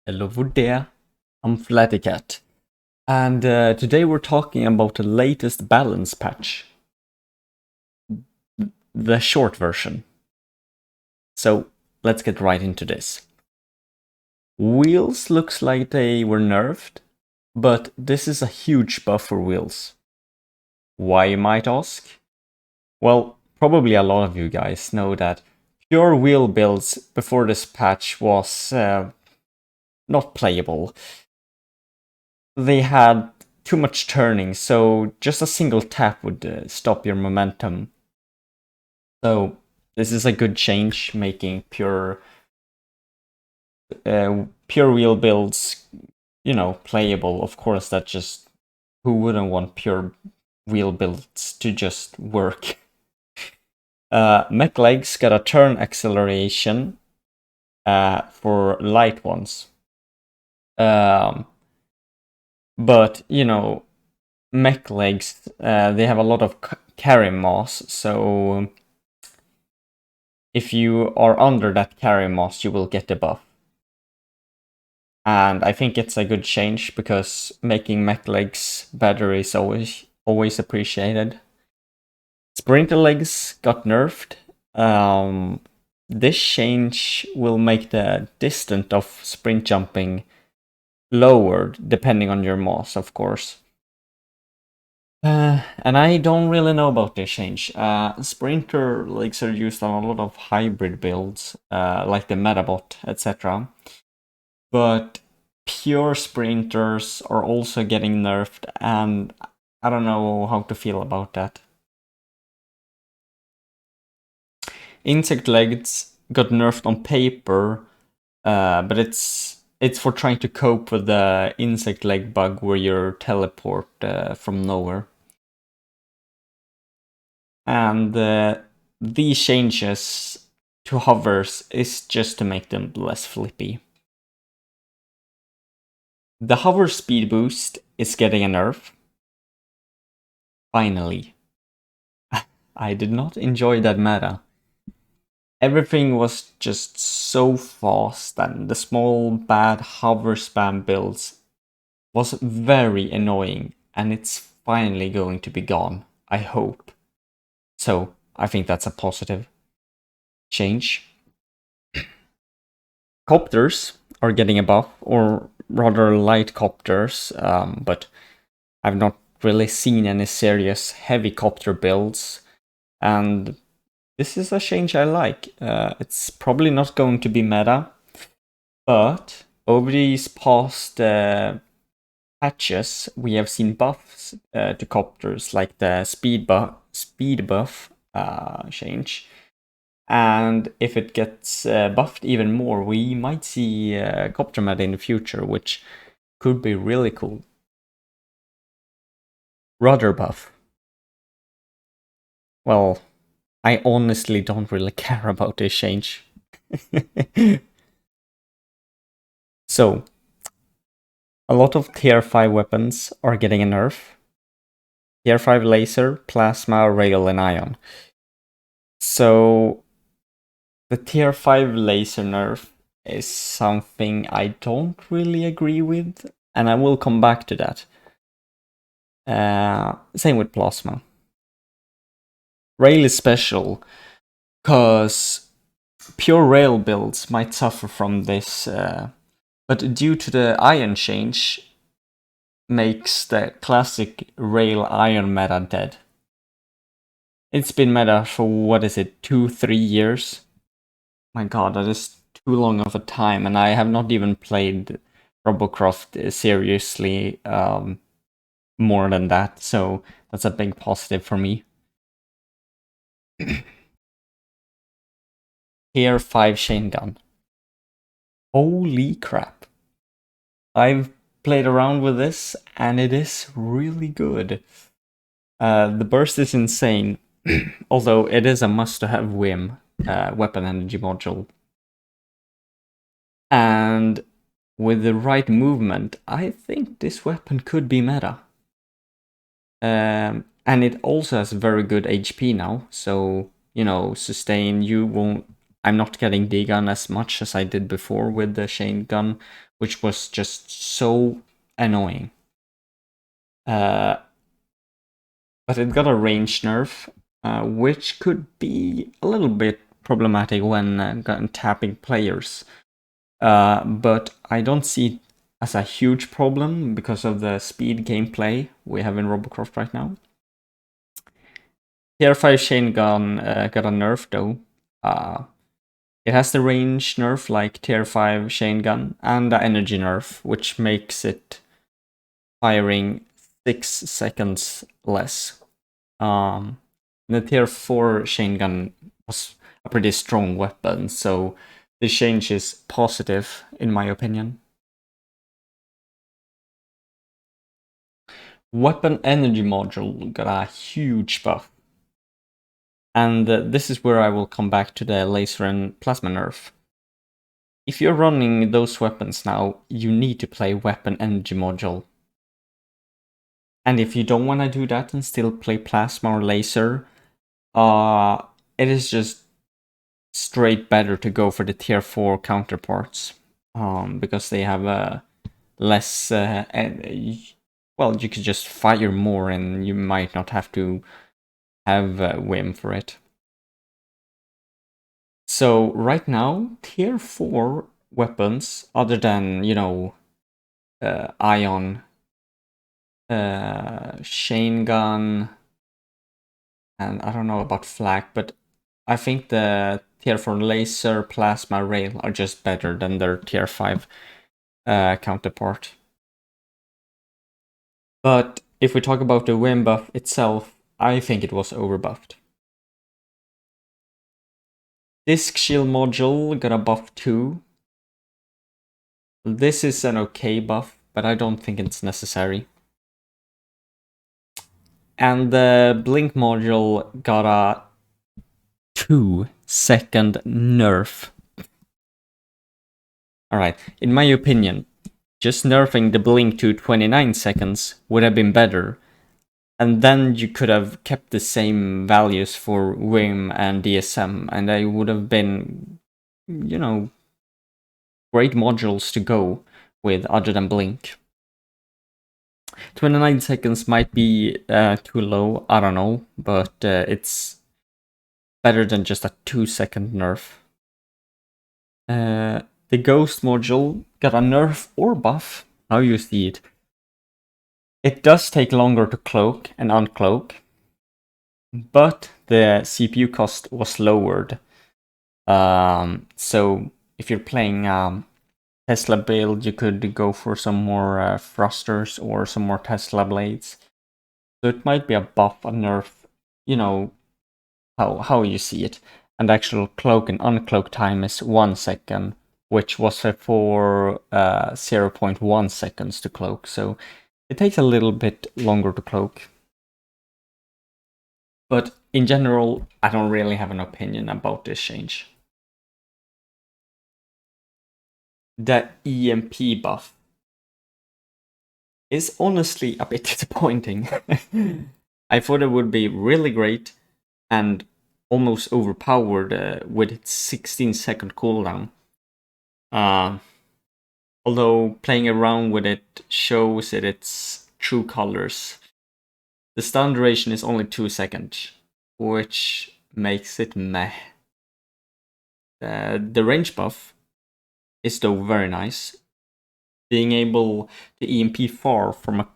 Hello there, I'm Flattycat, and today we're talking about the latest balance patch, the short version. So let's get right into this. Wheels looks like they were nerfed, but this is a huge buff for wheels. Why, you might ask? Well, probably a lot of you guys know that pure wheel builds before this patch was not playable. They had too much turning, so just a single tap would stop your momentum. So this is a good change, making pure wheel builds, playable. Of course, that just who wouldn't want pure wheel builds to just work? Mech legs got a turn acceleration for light ones. But mech legs, they have a lot of carry mass, so if you are under that carry mass, you will get the buff. And I think it's a good change because making mech legs better is always appreciated. Sprinter legs got nerfed. This change will make the distance of sprint jumping lowered depending on your mass, of course. And I don't really know about this change. Sprinter legs are used on a lot of hybrid builds, like the Metabot, etc. But pure sprinters are also getting nerfed, and I don't know how to feel about that. Insect legs got nerfed on paper, but it's for trying to cope with the insect leg bug where you teleport from nowhere. And these changes to hovers is just to make them less flippy. The hover speed boost is getting a nerf. Finally. I did not enjoy that meta. Everything was just so fast, and the small bad hover spam builds was very annoying, and it's finally going to be gone, I hope. So I think that's a positive change. Copters are getting a buff, or rather light copters, but I've not really seen any serious heavy copter builds, and this is a change I like. It's probably not going to be meta, but over these past patches, we have seen buffs to copters, like the speed buff change. And if it gets buffed even more, we might see copter meta in the future, which could be really cool. Rudder buff. Well, I honestly don't really care about this change. So, a lot of tier 5 weapons are getting a nerf. Tier 5 laser, plasma, rail, and ion. So, the tier 5 laser nerf is something I don't really agree with, and I will come back to that. Same with plasma. Rail is special, because pure rail builds might suffer from this, but due to the ion change, makes the classic rail ion meta dead. It's been meta for, what is it, 2-3 years? My god, that is too long of a time, and I have not even played Robocraft seriously more than that, so that's a big positive for me. Tier 5 chain gun. Holy crap. I've played around with this, and it is really good. The burst is insane, although it is a must-to-have WIM, weapon energy module. And with the right movement, I think this weapon could be meta. And it also has very good HP now, so, sustain, you won't I'm not getting D-gun as much as I did before with the Shane gun, which was just so annoying. But it got a range nerf, which could be a little bit problematic when tapping players. But I don't see it as a huge problem because of the speed gameplay we have in Robocraft right now. Tier 5 Shane gun got a nerf though. It has the range nerf like Tier 5 Shane gun and the energy nerf, which makes it firing 6 seconds less. The Tier 4 Shane gun was a pretty strong weapon, so the change is positive in my opinion. Weapon energy module got a huge buff. And this is where I will come back to the laser and plasma nerf. If you're running those weapons now, you need to play weapon energy module. And if you don't want to do that and still play plasma or laser, it is just straight better to go for the tier 4 counterparts. Because they have less... well, you could just fire more and you might not have to have whim for it. So right now, tier 4 weapons, other than, you know, Ion, Shane gun, and I don't know about Flak, but I think the tier 4 laser, plasma, rail are just better than their tier 5 counterpart. But if we talk about the whim buff itself, I think it was overbuffed. Disc shield module got a buff too. This is an okay buff, but I don't think it's necessary. And the blink module got a 2-second nerf. Alright, in my opinion, just nerfing the blink to 29 seconds would have been better. And then you could have kept the same values for WIM and DSM, and they would have been, you know, great modules to go with other than blink. 29 seconds might be too low, I don't know, but it's better than just a 2-second nerf. The ghost module got a nerf or buff, how you see it. It does take longer to cloak and uncloak, but the CPU cost was lowered. So if you're playing Tesla build, you could go for some more thrusters or some more Tesla blades. So it might be a buff, a nerf, you know, how you see it. And actual cloak and uncloak time is 1 second, which was for 0.1 seconds to cloak. So it takes a little bit longer to cloak. But in general, I don't really have an opinion about this change. The EMP buff is honestly a bit disappointing. I thought it would be really great and almost overpowered with its 16-second cooldown. Although playing around with it shows it its true colors. The stun duration is only 2 seconds, which makes it meh. The range buff is though very nice. Being able to EMP far from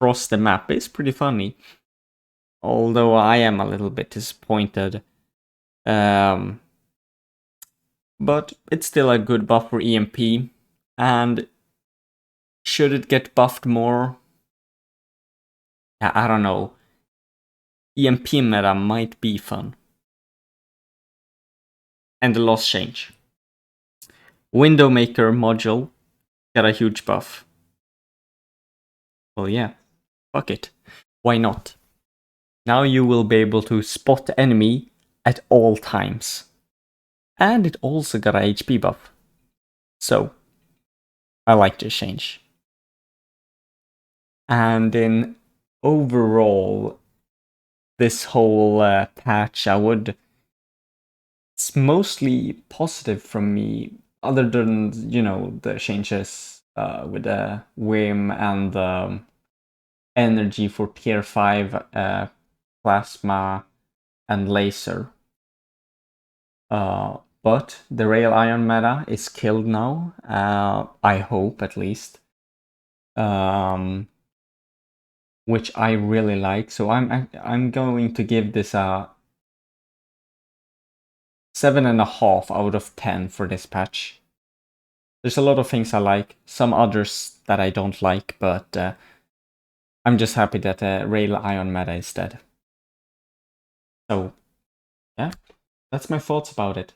across the map is pretty funny. Although I am a little bit disappointed. But it's still a good buff for EMP. And should it get buffed more? I don't know. EMP meta might be fun. And the lost change. Window Maker module got a huge buff. Well, yeah, fuck it. Why not? Now you will be able to spot the enemy at all times. And it also got a HP buff. So, I like this change. And in overall, this whole patch, I would it's mostly positive from me, other than, you know, the changes with the Whim and the energy for tier 5 plasma and laser. But the Rail Ion meta is killed now, I hope at least. Which I really like. So I'm going to give this a 7.5 out of 10 for this patch. There's a lot of things I like, some others that I don't like, but I'm just happy that Rail Ion meta is dead. So yeah, that's my thoughts about it.